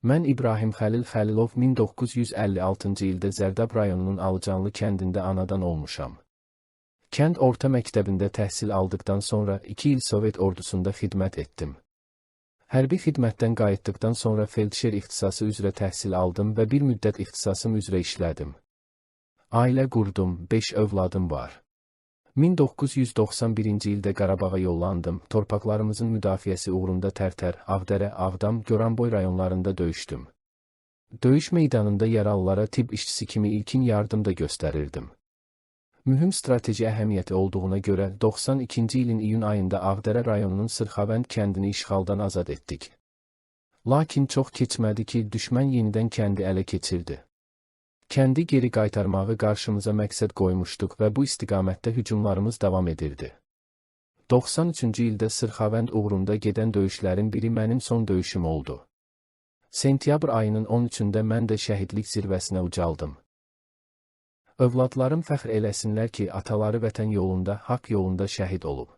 Mən İbrahim Xəlil Xəlilov 1956-cı ildə Zərdab rayonunun Alıcanlı kəndində anadan olmuşam. Kənd orta məktəbində təhsil aldıqdan sonra 2 il Sovet ordusunda xidmət etdim. Hərbi xidmətdən qayıtdıqdan sonra feldşer ixtisası üzrə təhsil aldım və bir müddət ixtisasım üzrə işlədim. Ailə qurdum, 5 övladım var. 1991-ci ildə Qarabağa yollandım, torpaqlarımızın müdafiəsi uğrunda Tərtər, Ağdərə, Ağdam, Goranboy rayonlarında döyüşdüm. Döyüş meydanında yaralılara tibb işçisi kimi ilkin yardım da göstərirdim. Mühüm strateji əhəmiyyəti olduğuna görə 92-ci ilin iyun ayında Ağdərə rayonunun Sırxavənd kəndini işğaldan azad etdik. Lakin çox keçmədi ki, düşmən yenidən kəndi ələ keçirdi. Kəndi geri qaytarmağı qarşımıza məqsəd qoymuşduq və bu istiqamətdə hücumlarımız davam edirdi. 93-cü ildə Sırxavənd uğrunda gedən döyüşlərin biri mənim son döyüşüm oldu. Sentyabr ayının 13-də mən də şəhidlik zirvəsinə ucaldım. Övladlarım fəxr eləsinlər ki, ataları vətən yolunda, haqq yolunda şəhid olub.